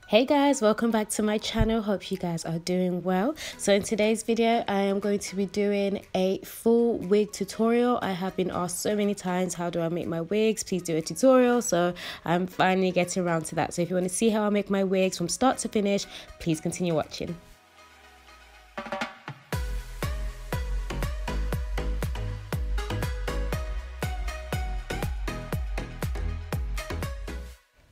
Hey guys, welcome back to my channel. Hope you guys are doing well. So in today's video I am going to be doing a full wig tutorial. I have been asked so many times, how do I make my wigs? Please do a tutorial. So I'm finally getting around to that. So if you want to see how I make my wigs from start to finish, please continue watching.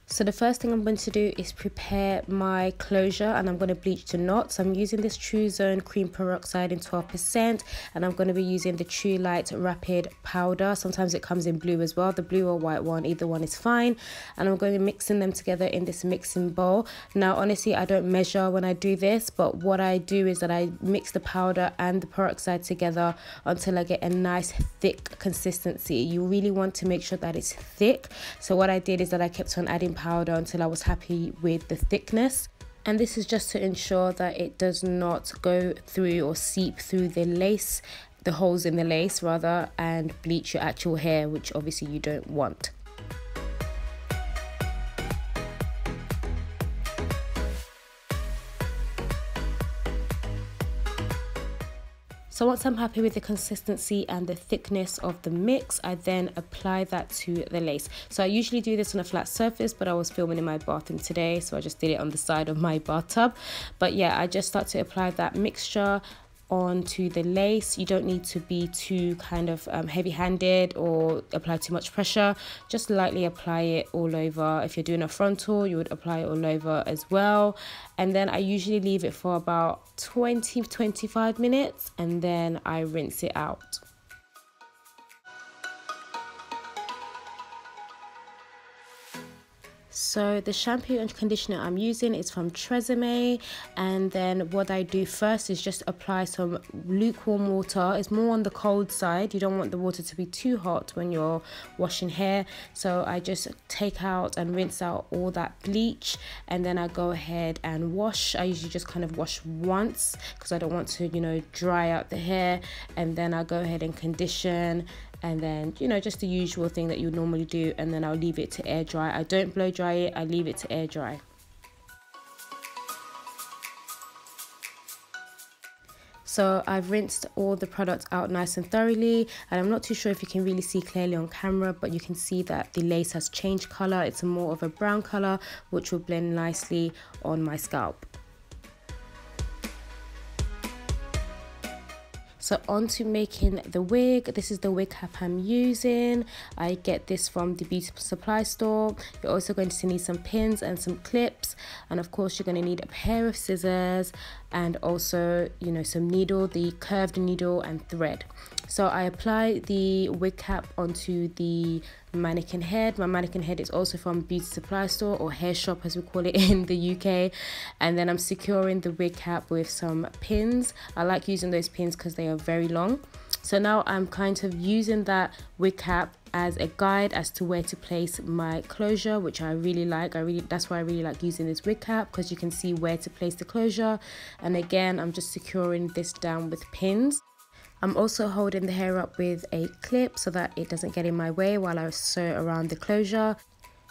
So the first thing I'm going to do is prepare my closure, and I'm going to bleach the knots. I'm using this TruZone cream peroxide in 12%, and I'm going to be using the True Light Rapid powder. Sometimes it comes in blue as well, the blue or white one, either one is fine. And I'm going to be mixing them together in this mixing bowl. Now honestly, I don't measure when I do this, but what I do is that I mix the powder and the peroxide together until I get a nice thick consistency. You really want to make sure that it's thick. So what I did is that I kept on adding powder until I was happy with the thickness, and this is just to ensure that it does not go through or seep through the lace, the holes in the lace rather, and bleach your actual hair, which obviously you don't want. So once I'm happy with the consistency and the thickness of the mix, I then apply that to the lace. So I usually do this on a flat surface, but I was filming in my bathroom today, so I just did it on the side of my bathtub. But yeah, I just start to apply that mixture onto the lace. You don't need to be too kind of heavy-handed or apply too much pressure. Just lightly apply it all over. If you're doing a frontal, you would apply it all over as well. And then I usually leave it for about 20-25 minutes, and then I rinse it out. So the shampoo and conditioner I'm using is from Tresemme, and then what I do first is just apply some lukewarm water. It's more on the cold side. You don't want the water to be too hot when you're washing hair. So I just take out and rinse out all that bleach, and then I go ahead and wash. I usually just kind of wash once because I don't want to, dry out the hair, and then I go ahead and condition. And then, just the usual thing that you would normally do, and then I'll leave it to air dry. I don't blow dry it, I leave it to air dry. So I've rinsed all the products out nice and thoroughly, and I'm not too sure if you can really see clearly on camera, but you can see that the lace has changed color. It's more of a brown color, which will blend nicely on my scalp. So on to making the wig. This is the wig cap I'm using. I get this from the beauty supply store. You're also going to need some pins and some clips, and of course you're going to need a pair of scissors, and also some needle, the curved needle and thread. So I apply the wig cap onto the mannequin head. My mannequin head is also from beauty supply store, or hair shop as we call it in the UK. And then I'm securing the wig cap with some pins. I like using those pins because they are very long. So now I'm kind of using that wig cap as a guide as to where to place my closure, which I really like. That's why I really like using this wig cap, because you can see where to place the closure. And again, I'm just securing this down with pins. I'm also holding the hair up with a clip so that it doesn't get in my way while I sew around the closure.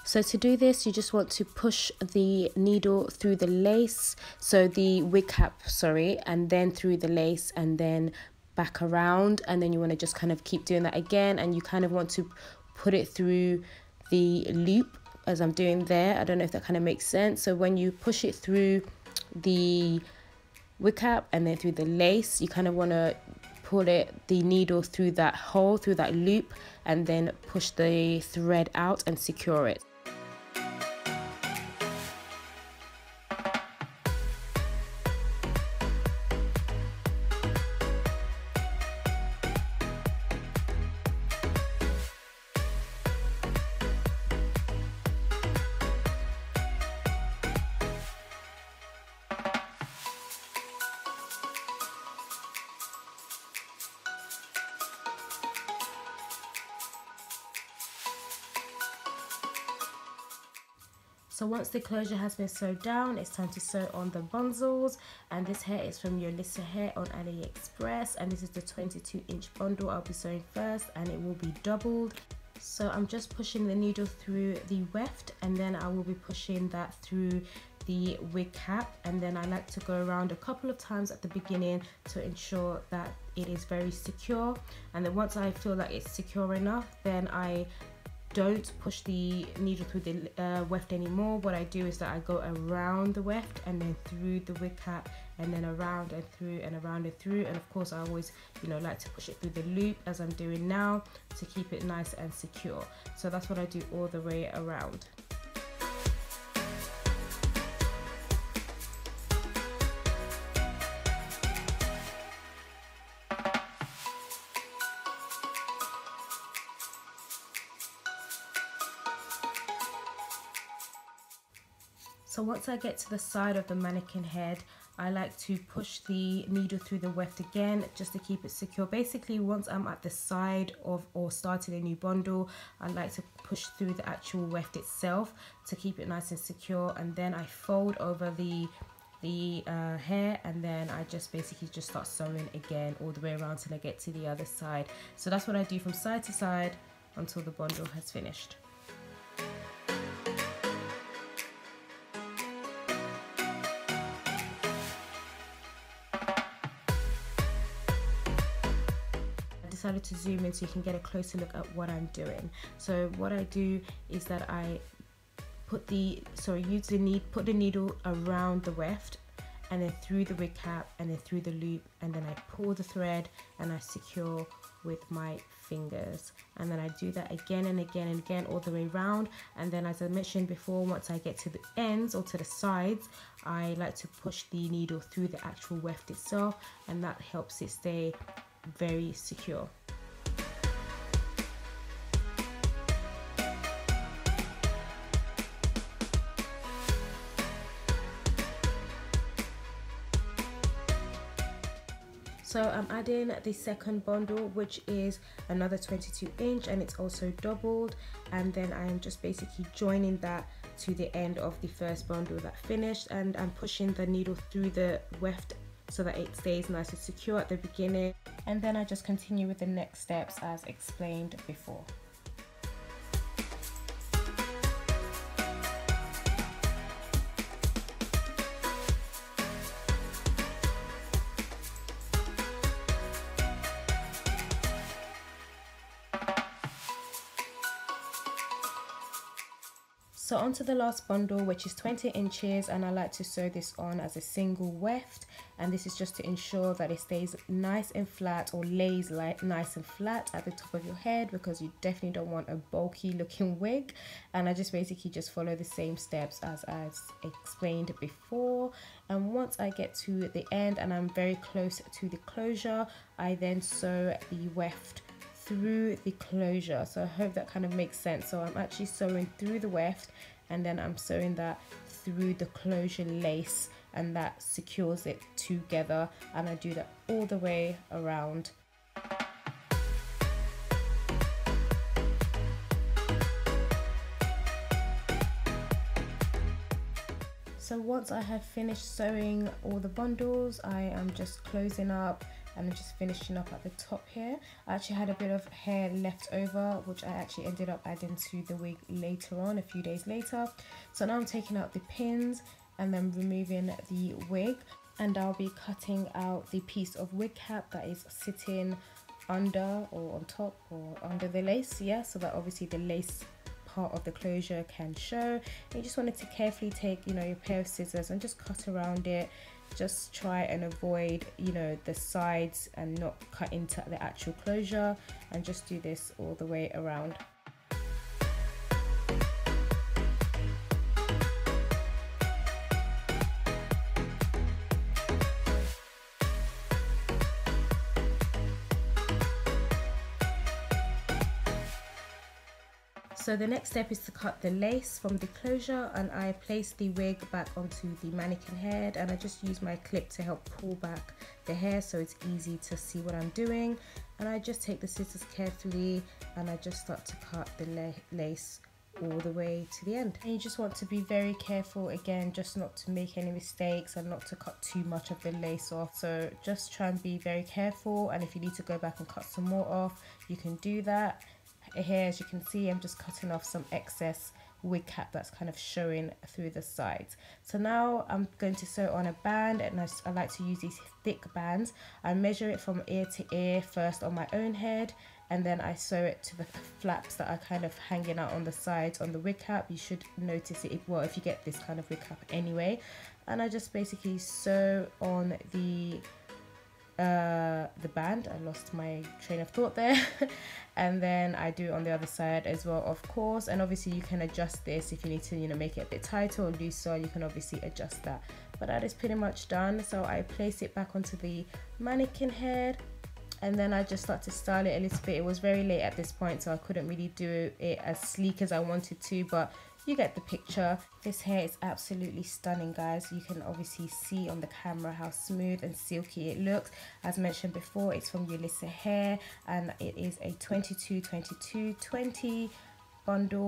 So to do this, you just want to push the needle through the lace, so the wig cap, sorry, and then through the lace, and then back around, and then you want to just kind of keep doing that again, and you kind of want to put it through the loop as I'm doing there. I don't know if that kind of makes sense. So when you push it through the wig cap and then through the lace, you kind of want to pull the needle through that hole, through that loop, and then push the thread out and secure it. So once the closure has been sewed down, it's time to sew on the bundles. And this hair is from Yolissa hair on AliExpress, and this is the 22-inch bundle I'll be sewing first, and it will be doubled. So I'm just pushing the needle through the weft, and then I will be pushing that through the wig cap, and then I like to go around a couple of times at the beginning to ensure that it is very secure. And then once I feel like it's secure enough, then I don't push the needle through the weft anymore. What I do is that I go around the weft and then through the wig cap, and then around and through and around and through. And of course I always, you know, like to push it through the loop as I'm doing now to keep it nice and secure. So that's what I do all the way around. So once I get to the side of the mannequin head, I like to push the needle through the weft again just to keep it secure. Basically, once I'm at the side of or starting a new bundle, I like to push through the actual weft itself to keep it nice and secure, and then I fold over the hair, and then I just basically just start sewing again all the way around till I get to the other side. So that's what I do from side to side until the bundle has finished. Decided to zoom in so you can get a closer look at what I'm doing. So what I do is that I put the needle around the weft, and then through the wig cap, and then through the loop, and then I pull the thread and I secure with my fingers, and then I do that again and again and again all the way around. And then, as I mentioned before, once I get to the ends or to the sides, I like to push the needle through the actual weft itself, and that helps it stay very secure. So I'm adding the second bundle, which is another 22 inch, and it's also doubled, and then I am just basically joining that to the end of the first bundle that finished, and I'm pushing the needle through the weft so that it stays nice and secure at the beginning, and then I just continue with the next steps as explained before. So onto the last bundle, which is 20 inches, and I like to sew this on as a single weft, and this is just to ensure that it stays nice and flat, or lays like nice and flat at the top of your head, because you definitely don't want a bulky looking wig. And I just basically just follow the same steps as I've explained before. And once I get to the end and I'm very close to the closure, I then sew the weft through the closure. So I hope that kind of makes sense. So I'm actually sewing through the weft, and then I'm sewing that through the closure lace, and that secures it together, and I do that all the way around. So once I have finished sewing all the bundles, I am just closing up and I'm just finishing up at the top here. I actually had a bit of hair left over, which I actually ended up adding to the wig later on, a few days later. So now I'm taking out the pins and then removing the wig, and I'll be cutting out the piece of wig cap that is sitting under or on top or under the lace, yeah, so that obviously the lace part of the closure can show. And you just wanted to carefully take, you know, your pair of scissors and just cut around it. Just try and avoid, you know, the sides and not cut into the actual closure, and just do this all the way around. So the next step is to cut the lace from the closure, and I place the wig back onto the mannequin head, and I just use my clip to help pull back the hair so it's easy to see what I'm doing. And I just take the scissors carefully and I just start to cut the lace all the way to the end. And you just want to be very careful, again, just not to make any mistakes and not to cut too much of the lace off. So just try and be very careful, and if you need to go back and cut some more off, you can do that. Here, as you can see, I'm just cutting off some excess wig cap that's kind of showing through the sides. So now I'm going to sew on a band, and I like to use these thick bands. I measure it from ear to ear first on my own head, and then I sew it to the flaps that are kind of hanging out on the sides on the wig cap. You should notice it, well, if you get this kind of wig cap anyway. And I just basically sew on the band. I lost my train of thought there. And then I do on the other side as well, of course. And obviously you can adjust this if you need to, you know, make it a bit tighter or looser. You can obviously adjust that, but that is pretty much done. So I place it back onto the mannequin head, and then I just start to style it a little bit. It was very late at this point, so I couldn't really do it as sleek as I wanted to, but you get the picture. This hair is absolutely stunning, guys. You can obviously see on the camera how smooth and silky it looks. As mentioned before, it's from Yolissa hair, and it is a 22-22-20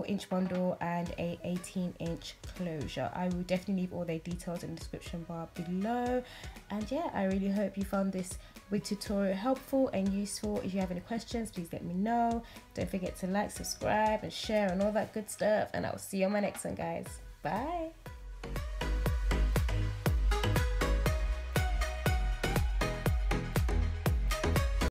inch bundle and a 18-inch closure. I will definitely leave all their details in the description bar below. And yeah, I really hope you found this wig tutorial helpful and useful. If you have any questions, please let me know. Don't forget to like, subscribe and share and all that good stuff, and I will see you on my next one, guys. Bye.